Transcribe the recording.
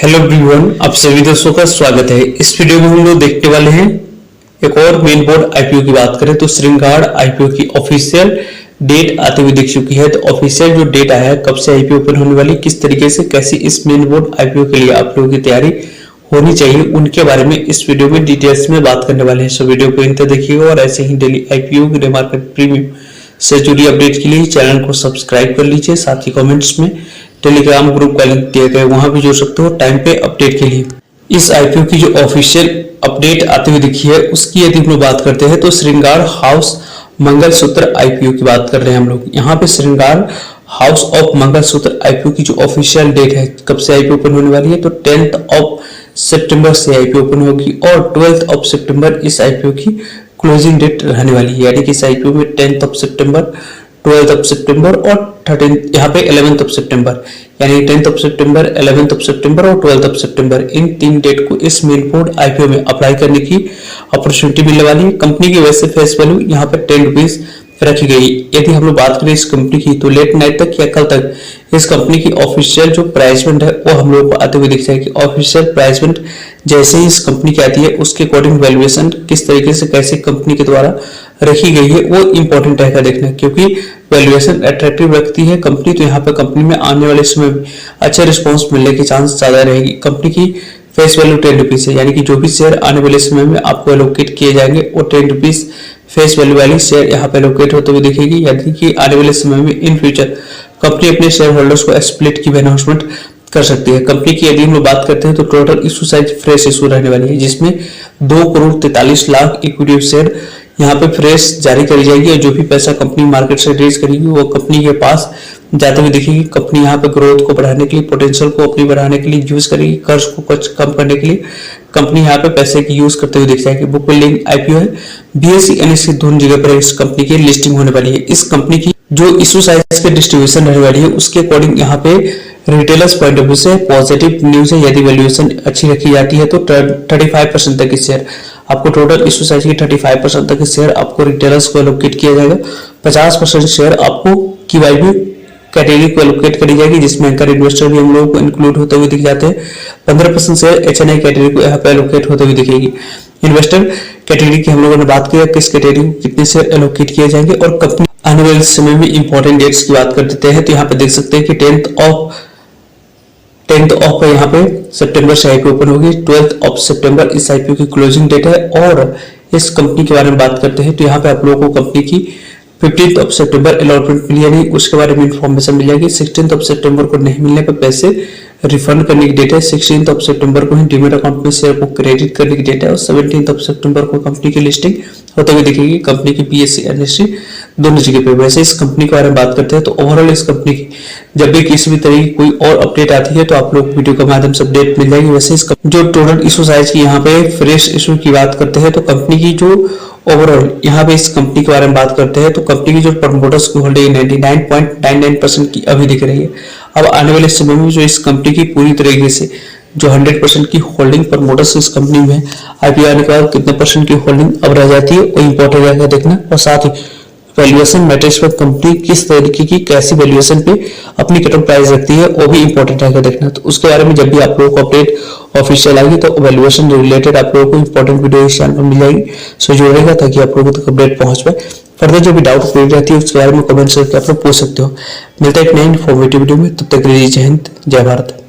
Hello everyone, आप सभी दोस्तों का स्वागत है। इस वीडियो में हम लोग देखने वाले हैं एक और मेन बोर्ड आईपीओ की बात करें तो श्रृंगार आईपीओ की ऑफिशियल डेट आते हुए दिख चुकी है। तो ऑफिशियल जो डेट आया है, कब से आईपीओ ओपन होने वाली, किस तरीके से कैसी इस मेन बोर्ड आईपीओ के लिए आप लोगों की तैयारी होनी चाहिए, उनके बारे में इस वीडियो में डिटेल्स में बात करने वाले हैं। सो वीडियो को अंत तक देखिएगा और ऐसे ही डेली आईपीओ की मार्केट प्रीमियम से जुड़ी अपडेट के लिए चैनल को सब्सक्राइब कर लीजिए। साथ ही कमेंट्स में टेलीग्राम ग्रुप का लिंक दिया गया है, वहां भी जुड़ सकते हो टाइम पे अपडेट के लिए। इस आईपीओ की जो ऑफिशियल अपडेट आते हुए दिखी है उसकी यदि हम लोग बात करते हैं तो श्रृंगार हाउस मंगलसूत्र आईपीओ की बात कर रहे हैं हम लोग। यहाँ पे श्रृंगार हाउस ऑफ मंगलसूत्र आईपीओ की जो ऑफिशियल डेट है, कब से आईपीओ ओपन होने वाली है, तो 10th ऑफ सितंबर से आईपीओ ओपन होगी और 12th ऑफ सितंबर इस आईपीओ की क्लोजिंग डेट रहने वाली है। यानी कि इस आईपीओ में 10th of September, 12th of सितंबर और 13 यहाँ पे 11th ऑफ सितंबर, यानी 10th of September, 11th of सितंबर और 12th of September, in 3 date को इस मेन बोर्ड आईपीओ में अप्लाई करने की अपॉर्चुनिटी मिलने वाली है। कंपनी की वैसे फेस वैल्यू यहाँ पे 10 रुपीज रखी गई। यदि हम लोग बात करें इस कंपनी की तो लेट नाइट तक या कल तक इस कंपनी की ऑफिशियल जो प्राइसमेंट है वो हम लोग को आते हुए दिख जाएगी। ऑफिशियल प्राइसमेंट जैसे ही इस कंपनी की आती है उसके अकॉर्डिंग वैल्यूएशन किस तरीके से कैसे कंपनी के द्वारा रखी गई है वो इंपॉर्टेंट रहेगा देखना, क्योंकि वैल्यूएशन अट्रैक्टिव रखती है कंपनी तो यहाँ पे कंपनी में आने वाले समय में अच्छा रिस्पॉन्स मिलने की चांस ज्यादा रहेगी। कंपनी की फेस वैल्यू 10 रुपीज है, यानी कि जो भी शेयर आने वाले समय में आपको एलोकेट किए जाएंगे वो 10 रुपीज फेस वैल्यू वाली शेयर यहाँ पे एलोकेट होते हुए दिखेगी। यानी कि आने वाले समय में इन फ्यूचर कंपनी अपने शेयर होल्डर्स को स्प्लिट की भी अनाउंसमेंट कर सकती है। कंपनी की यदि हम लोग बात करते हैं तो total issue size fresh issue रहने वाली है, जिसमें 2,43,00,000 इक्विटी शेयर यहाँ पे फ्रेश जारी करी जाएगी और जो भी पैसा कंपनी मार्केट से रेज करेगी वो कंपनी के पास जाते हुए दिखेगी। कंपनी यहाँ पे ग्रोथ को बढ़ाने के लिए, पोटेंशियल को अपनी बढ़ाने के लिए यूज करेगी, कर्ज को कुछ कम करने के लिए कंपनी यहाँ पे पैसे की यूज करते हुए दिख जाएगी। बुक बिल्डिंग आईपीओ है, बीएसई एनएसई दोनों जगह पर इस कंपनी की लिस्टिंग होने वाली है। इस कंपनी की जो इशू साइज के डिस्ट्रीब्यूशन रहने वाली है उसके अकॉर्डिंग यहाँ पे रिटेलर्स पॉइंट ऑफ व्यू से पॉजिटिव न्यूज है। यदि वैल्यूएशन अच्छी रखी जाती है तो 35% तक के शेयर आपको, टोटल इशू साइज की 35% तक के शेयर आपको रिटेलर्स को एलोकेट किया जाएगा। 50% शेयर आपको QIB कैटेगरी को एलोकेट करी जाएगी, जिसमें एंकर इन्वेस्टर भी हम लोगों को इंक्लूड होते हुए दिख जाते हैं। 15% शेयर HNI कैटेगरी को यहाँ पे एलोकेट होते हुए दिखेगी। इन्वेस्टर कैटेगरी की हम लोगों ने बात की, किस कैटेगरी को कितने शेयर एलोकेट किए जाएंगे और कंपनी आने वाले समय में इंपॉर्टेंट डेट्स की बात कर देते हैं। तो यहाँ पे देख सकते हैं कि 10th ऑफ यहाँ पे सितंबर से आईपीओ ओपन होगी, 12th ऑफ सितंबर इस आईपीओ की क्लोजिंग डेट है। और इस कंपनी के बारे में बात करते हैं तो यहाँ पे आप लोगों को कंपनी की 15th ऑफ सितंबर अलॉटमेंट मिली, यानी उसके बारे में इंफॉर्मेशन मिल जाएगी। 16th ऑफ सितंबर को नहीं मिलने पर पैसे रिफंड करने की डेट है। 16th ऑफ सितंबर को ही डीमेट अकाउंट में शेयर को क्रेडिट करने की डेट है और 17th ऑफ सितंबर को कंपनी की लिस्टिंग होते हुए दिखेगी कंपनी की बीएसई एनएसई दोनों जगह पे। वैसे इस कंपनी के बारे में बात करते हैं तो ओवरऑल इस कंपनी की जब भी किसी भी तरह की कोई और अपडेट आती है तो आप लोग वीडियो के माध्यम से अपडेट मिल जाएगी। वैसे इस जो टोटल इशू साइज की यहाँ पे फ्रेश इशू की बात करते हैं तो कंपनी की जो ओवरऑल यहाँ पे इस कंपनी के बारे में बात करते हैं तो कंपनी की जो प्रमोटर्स की होल्डिंग 99.99% की अभी दिख रही है। अब आने वाले समय में जो इस कंपनी की पूरी तरीके से जो 100% की होल्डिंग प्रमोटर्स इस कंपनी में आईपीओ आने के बाद कितने परसेंट की होल्डिंग अब रह जाती है वो इंपॉर्टेंट रहेगा देखना। और साथ ही वैल्यूएशन मैट्रिक्स पर कंपनी किस तरीके की कैसी वैल्यूएशन पे अपनी कट ऑफ प्राइस रखती है वो भी इंपॉर्टेंट रहेगा देखना। तो उसके बारे में जब भी आप लोगों को अपडेट ऑफिशियल आएगी तो वैल्यूएशन रिलेटेड आप लोगों को इंपॉर्टेंट वीडियो इस चैनल पर मिल जाएगी। सो जोड़ेगा ताकि आप लोगों तक अपडेट पहुंच पाए। फर्दर जो भी डाउट क्लियर रहती है उसके बारे में कमेंट करके आप लोग पूछ सकते हो। मिलता है एक नई इन्फॉर्मेटिव वीडियो में, तब तक के लिए जय हिंद जय भारत।